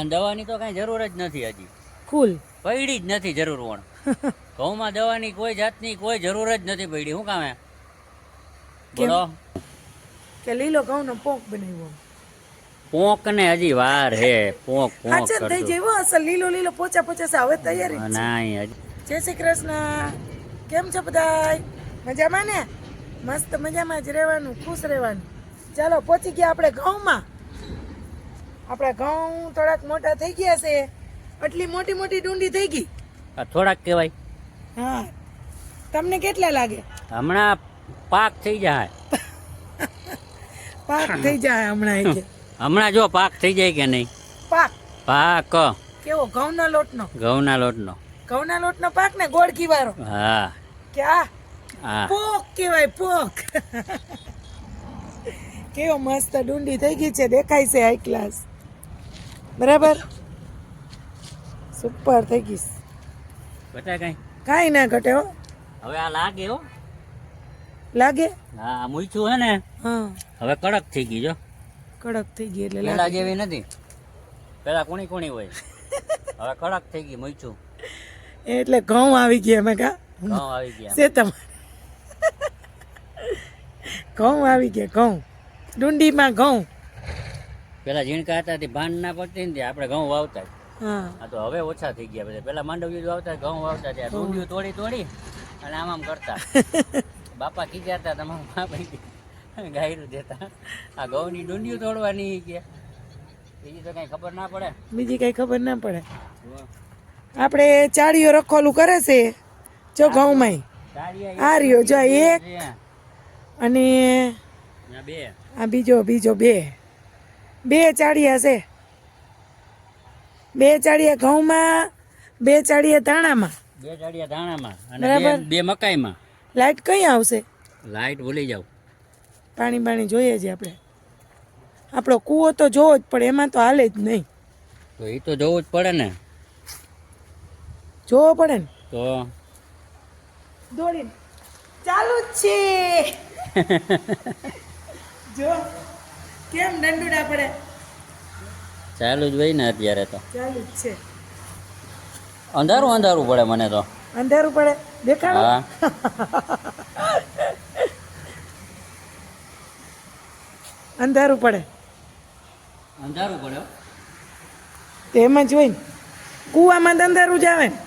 અને દવાની તો કાંઈ જરૂર જ નથી હજી. ફૂલ પડી જ નથી જરૂર પણ. ઘઉંમાં દવાની કોઈ જાતની કોઈ જરૂર જ નથી પડી. શું કામે બોલો કે લીલો ઘઉંનો પોંક બનાવ્યો. પોંક ને હજી વાર હે. પોંક પોંક હાચન થઈ કરજો. જાય અસલ લીલો લીલો પોચા પોચા છે હવે તૈયારી જ છે. નાઈ હજી જય શ્રી કૃષ્ણ. કેમ છો બધાય? મજામાં ને? મસ્ત મજામાં જ રહેવાનું, ખુશ રહેવાનું. ચાલો પહોંચી ગયા આપણે ઘઉંમાં. આપણા ઘઉં થોડાક મોટા થઈ ગયા છે. આટલી મોટી મોટી ડુંડી થઈ ગઈ. આ થોડાક કહેવાય. હા, તમને કેટલા લાગે? હમણાં પાક થઈ જાય. પાક થઈ જાય હમણાં એ કે. હમણાં જો પાક થઈ જાય કે નહીં. પાક પાક કેવો? ઘઉંના લોટનો. ઘઉંના લોટનો. ઘઉંના લોટનો પાક ને ગોળ ઘીવાળો. હા કે આ હા પોક કહેવાય, પોક. કેવો મસ્ત ડુંડી થઈ ગઈ છે, દેખાય છે હાઈ ક્લાસ. બરાબર, સુપર થઈ ગઈ. બતા કઈ કાંઈ ના ઘટે હો. હવે આ લાગે હો. લાગે? હા આ મૂછું હે ને હા, હવે કડક થઈ ગઈ જો. કડક થઈ ગઈ એટલે પેલા લાગે. જેવી નથી. પેલા કોણી કોણી હોય. હવે કડક થઈ ગઈ મૂછું. એટલે ઘઉં આવી ગયા મેં કા ઘઉં આવી ગયા. છે તમારે. ઘઉં આવી ગયા, ઘઉં ડુંડીમાં ઘઉં. પેલા ઝીણકા હતા તે ભાન ના પડતી ને આપણે ઘઉં વાવતા. હા, આ તો હવે ઓછા થઈ ગયા બધા. પેલા માંડવીઓ વાવતા, ઘઉં વાવતા, ત્યાં ડુંડીઓ તોડી તોડી અને આમ કરતા. બાપા ખીજાતા, તમારા બાપા ગાયરું દેતા. આ ઘઉંની ડુંડીઓ તોડવાની કે બીજી તો કઈ ખબર ના પડે. બીજી કઈ ખબર ના પડે. આપણે ચાળીઓ રખોલું કરે છે જો ઘઉંમાં. આ રહ્યો જો એક અને બે આ બીજો બે ચાળિયા છે. બે ચાળિયા ઘઉંમાં, બે ચાળિયા ધાણામાં. બે ચાડિયા ધાણામાં અને બરાબર. બે મકાઈમાં. લાઈટ કઈ આવશે? લાઈટ ભૂલી જાવ. પાણી બાણી જોઈએ છે આપણે. આપણો કૂવો તો જોવો જ પડે, એમાં તો હાલે જ નહીં. તો એ તો જોવું જ પડે ને. જોવો પડે ને. તો દોડીને ચાલુ જ છે. જો કેમ દંડુડા પડે. ચાલુ જ હોય ને અત્યારે તો. ચાલુ જ છે. અંધારું અંધારું પડે મને તો. અંધારું પડે દેખાડો. હા અંધારું પડે અંધારું પડે હો. તો એમાં જ હોય ને. કૂવામાં તો અંધારું જ આવે ને.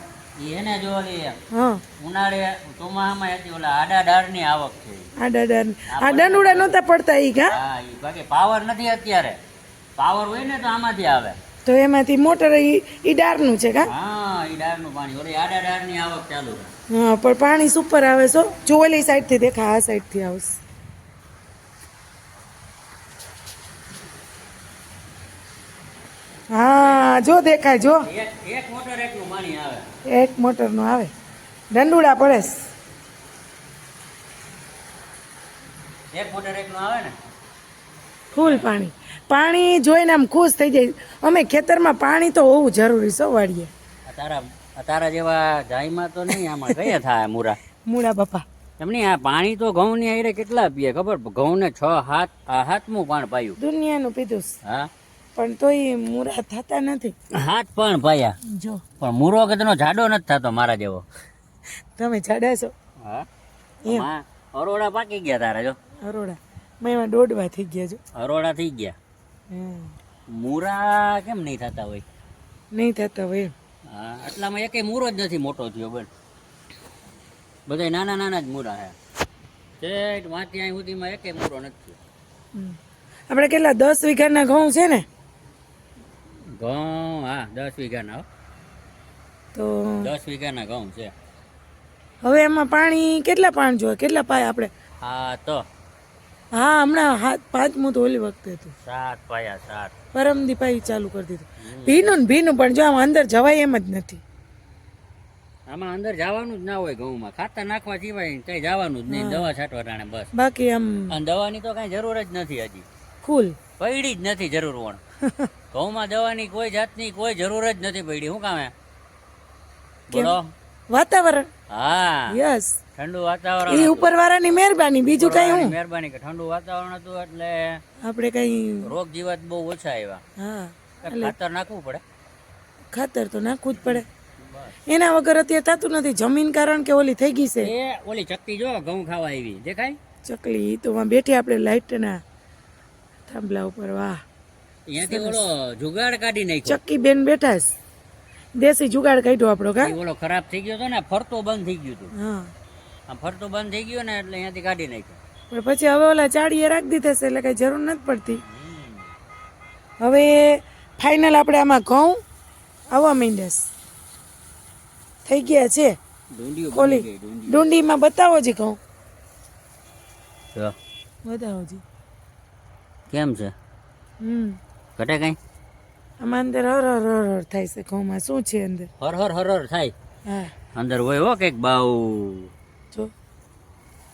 ઈ એને જો ઓલી હા, ઉનાળે ચોમાસામાં હતી ઓલા આડા ડાળની આવક છે. આ દાદા આ દંડુડા નહોતા પડતા ઈ કા. હા ઈ બાકી પાવર નથી અત્યારે. પાવર હોય ને તો આમાંથી આવે. તો એમાંથી મોટર ઈ ડારનું છે કા. હા ઈ ડાળનું પાણી ઓલી આડા ડાળની આવક ચાલુ છે. હા, પણ પાણી સુપર આવે છો. જો ઓલી સાઈડથી દેખા, આ સાઈડથી આવશે. હા, જો દેખાય જો. એક મોટર એટલું પાણી આવે. એક મોટરનું આવે. દંડુડા પડે છે. એક મોટર એટલું આવે ને. ફૂલ પાણી. પાણી જોઈને આમ ખુશ થઈ જાય. અમે ખેતરમાં પાણી તો હોવું જરૂરી છે વાડીએ. તારા જેવા જાયમાં તો નહીં. આમાં કયા થાય મૂરા. મૂળા બાપા. એમ નહીં, આ પાણી તો ઘઉંની આયરે કેટલા પીએ ખબર? ઘઉંને 6-7 પાણ પાયું. દુનિયાનું પીધું છે. હા પણ તોય મૂળા થતા નથી. 7 પાણ પાયા. જો પણ મૂરો કદનો જાડો નથી થતો મારા જેવો. તમે જાડા છો. હા એમ. અરોડા પાકી ગયા તારા જો. અરોડા મેં એમાં દોડવા થઈ ગયા જો. અરોડા થઈ ગયા. હમ. મૂરા કેમ નહીં થતા હોય? નહીં થતા હોય એમ. હા આટલામાં એકેય મૂરો જ નથી મોટો થયો બેન. બધા નાના નાના જ મૂરા હે. તે વાંચી અહીં સુધીમાં એકેય મૂરો નથી થયો. હમ. આપણે કેટલા 10 વીઘાના ઘઉં છે ને. ઘઉં હા 10 વીઘાના હો. તો 10 વીઘાના ઘઉં છે. હવે એમાં પાણી કેટલા પાણ જોઈએ? કેટલા પાય આપણે? હા તો હા, હમણાં 5મું તો ઓલી વખતે હતું. 7 પાયા 7. પરમદી પાઈ ચાલુ કરી દીધું. ભીનું ને ભીનું, પણ જો આમ અંદર જવાય એમ જ નથી. આમાં અંદર જવાનું જ ના હોય ઘઉંમાં. ખાતર નાખવા સિવાય કઈ જવાનું જ નહીં. દવા છાંટવા ટાણે બસ. બાકી આમ અને દવાની તો કઈ જરૂર જ નથી હજી. ફૂલ. પડી જ નથી જરૂર પણ. ઘઉંમાં દવાની કોઈ જાતની કોઈ જરૂર જ નથી પડી. શું કામે બોલો? વાતાવરણ. હા યસ, ઠંડુ વાતાવરણ. એ ઉપરવાળાની મહેરબાની, બીજું કઈ હું. મહેરબાની કે ઠંડુ વાતાવરણ હતું એટલે આપણે કઈ. રોગ જીવાત બહુ ઓછા આવ્યા. હા, કાંઈક ખાતર નાખવું પડે ખાતર તો નાખવું જ પડે. બસ એના વગર અત્યારે થતું નથી. જમીન કારણ કે ઓલી થઈ ગઈ છે એ ઓલી ચક્કી જો ઘઉં ખાવા આવી દેખાય ચકલી. ઈ તો માં બેઠી આપણે લાઈટના થાંભલા ઉપર. વાહ, અહીંયાથી ઓલો જુગાડ કાઢી નાખ્યો ચક્કી બેન બેઠા છે. દેશી જુગાડ કાઢ્યો આપણો કા. ઈ ઓલો ખરાબ થઈ ગયો હતો ને ફરતો બંધ થઈ ગયું હતું હા, આમ ફરતો બંધ થઈ ગયો ને એટલે અહીંયાથી કાઢી નાખ્યો પણ પછી હવે ઓલા ચાળીએ રાખી દીધા છે એટલે કઈ જરૂર નથી પડતી. હવે ફાઇનલ આપણે આમાં ઘઉં આવવા માંડ્યા છે. થઈ ગયા છે. ડુંડીઓ ઓલી બની ગઈ ડુંડી ડુંડીમાં બતાવો જી ઘઉં, જો બતાવો જી. કેમ છે ઘટે કઈ આમાં અંદર હર હર હર હર થાય છે ઘઉંમાં. શું છે અંદર? હર હર હર હર થાય હા, અંદર હોય હો કઈક બાવ જો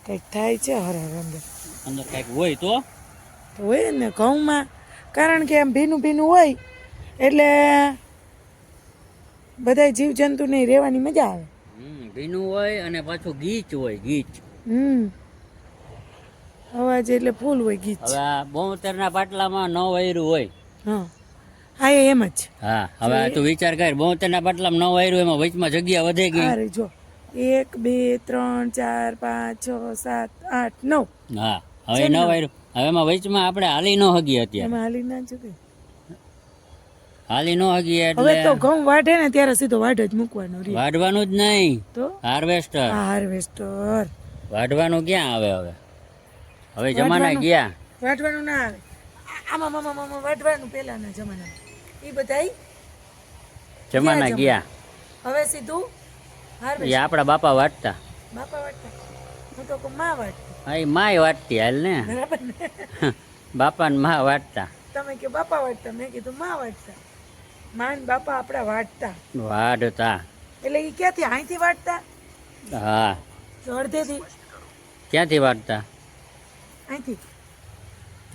કંઈક થાય છે હર હર અંદર. અંદર કઈક હોય તો તો હોય ને ઘઉંમાં, કારણ કે આમ ભીનું ભીનું હોય એટલે બધા જીવજંતુને રહેવાની મજા આવે. ભીનું હોય અને પાછું ગીચ હોય ગીચ અવાજ એટલે ફૂલ હોય ગીત. હવે આ 72 ના પાટલામાં 9 વાયરું હોય હા હા, એમ જ. હા હવે તું વિચાર કર 72 ના પાટલામાં 9 વાયરું એમાં વચમાં જગ્યા વધે ગઈ અરે જો 1 2 3 4 5 6 7 8 9. હા હવે 9 વાયરું હવે એમાં વચમાં આપણે હાલી ન હગી અત્યારે એમાં હાલી ના ચૂકે. હાલી ન હગી હવે એટલે તો ઘઉં વાઢે ને ત્યારે સીધો વાઢ જ મૂકવાનો રે. વાઢવાનું જ નહીં તો હાર્વેસ્ટર આ હાર્વેસ્ટર વાઢવાનું ક્યાં આવે હવે હવે જમાના ગયા વાઢવાનું ના આવે. આમાં મામા મામા વાઢવાનું પહેલાના જમાનામાં એ બધાય જમાના ગયા હવે સીધું હાર્વેસ્ટર. એ આપણા બાપા વાટતા બાપા વાટતા, હું તો કહું માં વાટતી. હા એ માય વાટતી હાલ ને બરાબર ને? બાપા ને માં વાટતા તમે કે બાપા વાટતા, મેં કીધું માં વાટતા. માં ને બાપા આપણા વાટતા. વાઢતા એટલે એ ક્યાંથી અહીંથી વાટતા? હા તો અડધેથી ક્યાંથી વાટતા અહીંથી.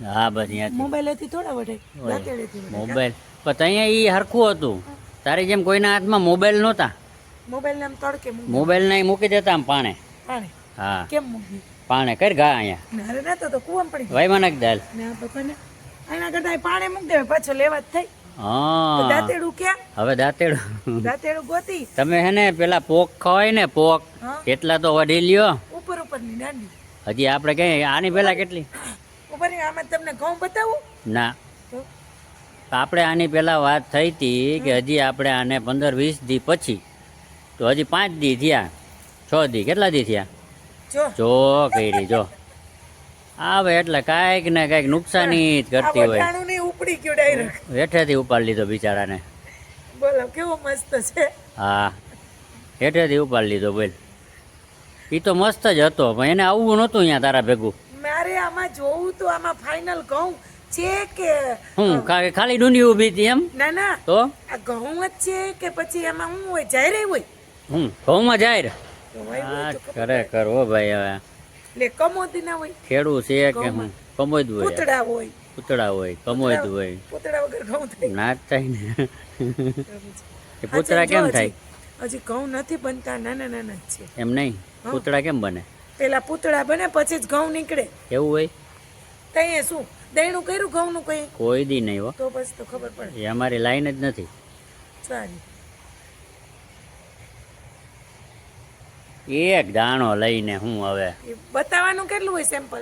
હા બસ ત્યાંથી મોબાઈલેથી થોડા વઢે, દાંતેડેથી વઢે. મોબાઈલ પણ અહીંયા ઈ હરખું હતું તારી જેમ કોઈના હાથમાં મોબાઈલ નહોતા મોબાઈલ આમ તડકે મૂકી મોબાઈલ ને મૂકી દેતા આમ પાણે પાણે. હા કેમ મૂકી? પાણે કર ઘા અહીંયા નારે ના તો કુવામાં પડી વાયમાં નાખ દાલ ને આ પપ્પાને એના કરતા પાણે મૂકી દેવાય, પાછો લેવા જ થઈ. તો હા દાંતેડું ક્યાં? હવે દાંતેડું દાંતેડું ગોતી. તમે હે ને પેલા પોક ખવાય ને પોક હા, કેટલા તો વઢી લ્યો ઉપર ઉપરની દાંડી. હજી આપણે કઈ આની પેલા કેટલી ઉપરની આમાં તમને ઘઉં બતાવું ના તો આપણે આની પેલા વાત થઈ હતી કે હજી આપણે આને 15-20 દી પછી તો હજી 5 દી થયા 6 દી કેટલા દી થયા જો જો કરી જો આવે એટલે કાંઈક ને કાંઈક નુકસાની જ આ કરતી હોય વટાણું નહીં ઉપડી ગયું ડાયરેક્ટ. હેઠેથી ઉપાડી લીધો બિચારાને બોલો કેવો મસ્ત છે. હા હેઠેથી ઉપાડી લીધો બોલ એ તો મસ્ત જ હતો પણ એને આવવું નહોતું અહીંયા તારા ભેગું મારે આમાં જોવું તો આમાં ફાઇનલ ઘઉં છે કે હું ખાલી ડુંડી ઊભી હતી એમ ના ના તો આ ઘઉં જ છે કે પછી એમાં શું હોય? જાયરે હોય ઘઉંમાં જાય તો હોય હા હોય તો ખબર. ખરેખર હો ભાઈ હવે એટલે કમોદી ના હોય, ખેડૂ છે કે હું કમોદ હોય પૂતળા હોય. પૂતળા હોય કમોદ હોય પૂતળા વગર ઘઉં થાય. ના જ થાય ને એ હા, પૂતળા જો કેમ હજી- થાય હજી ઘઉં નથી બનતા, નાના નાના જ છે. એમ નહીં પૂતળા કેમ બને પેલા પૂતળા બને પછી જ ઘઉં નીકળે. એવું હોય તઈએ શું દહીણું કર્યું ઘઉં નું કઈ? કોઈ દી નહીં હો તો પછી તો ખબર પડે. એ અમારી લાઈન જ નથી સારી. એક દાણો લઈને હું હવે એ બતાવવાનું કેટલું હોય સેમ્પલ?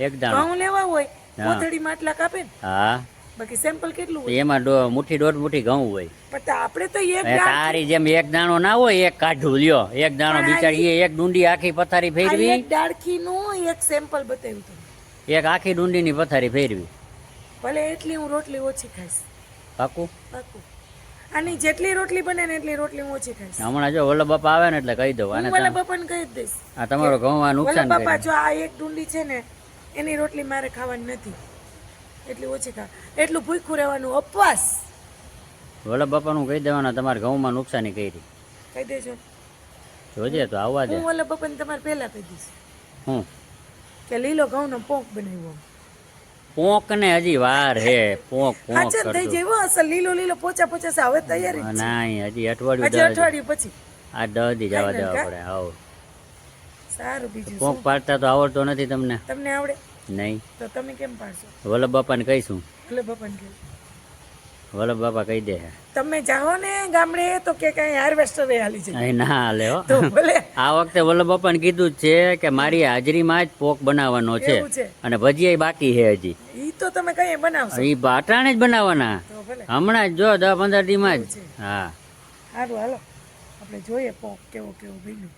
એક દાણો ઘઉં લેવા હોય હા. કોથળીમાં આટલા કાપે ને, હા બાકી સેમ્પલ કેટલું તો હોય? એમાં મુઠ્ઠી 1.5 મુઠ્ઠી ઘઉં હોય પણ તો આપણે તો એક એ દાણ- તારી જેમ એક દાણો ના હોય એક કાઢું લ્યો એક દાણો પણ આ બિચારી એક ડુંડી આખી પથારી આ ફેરવી એક ડાળખીનું એક સેમ્પલ બતાવ્યું હતું. એક આખી ડુંડીની પથારી ફેરવી ભલે એટલી હું રોટલી ઓછી ખાઈશ, પાકું પાકું. આની જેટલી રોટલી બને ને એટલી રોટલી હું ઓછી ખાઈશ. હમણાં જો વલ્લભ બાપા આવે ને એટલે કહી દઉં આને હું વલ્લભ બાપાને કહી જ દઈશ. આ તમારો ઘઉંમાં વલ્લભ નુકસાન બાપા કરે જો આ એક ડુંડી છે ને એની રોટલી મારે ખાવાની નથી, એટલી ઓછી ખા, એટલું ભૂખ્યું રહેવાનું ઉપવાસ. વલ્લભ બાપાનું કહી દેવાના તમારા ઘઉંમાં નુકસાની કરી કહી દેજો. જોજે તો આવવા દે હું વલ્લભ બાપાને તમારે પહેલા કહી દઈશ હું કે લીલો ઘઉંનો પોંક બનાવ્યો. પોંક ને હજી વાર હે પોંક પોંક હાચન થઈ કરતો જાય હો, અસલ લીલો લીલો પોચા પોચા છે. હવે તૈયારી જ છે. નહીં હજી હજી અઠવાડિયું અઠવાડિયું પછી આ 10 દી જવા Final દેવા કા? પડે આવો સારું. બીજું પોંક શું? પાડતા તો આવડતો નથી તમને તમને આવડે નહીં તો તમે કેમ પાડશો? વલ્લભ બાપાને કહીશું વલ્લભ બાપાને કહે વલ્લભ બાપા કહી દે તમે જાઓ ને ગામડે તો કે કઈ હાર્વેસ્ટર હાલી છે અહીં ના હાલે હો તો ભલે આ વખતે વલ્લભ બાપાને કીધું જ છે કે મારી હાજરીમાં જ પોક બનાવવાનો છે એવું છે અને ભજીયા બાકી છે હજી ઈ તો તમે કઈ બનાવશો એ બાટાણે જ બનાવવાના તો ભલે હમણાં જ જો 10-15 દીમાં જ એવું છે. હા સારું હાલો આપણે જોઈએ પોક કેવો કેવો બન્યું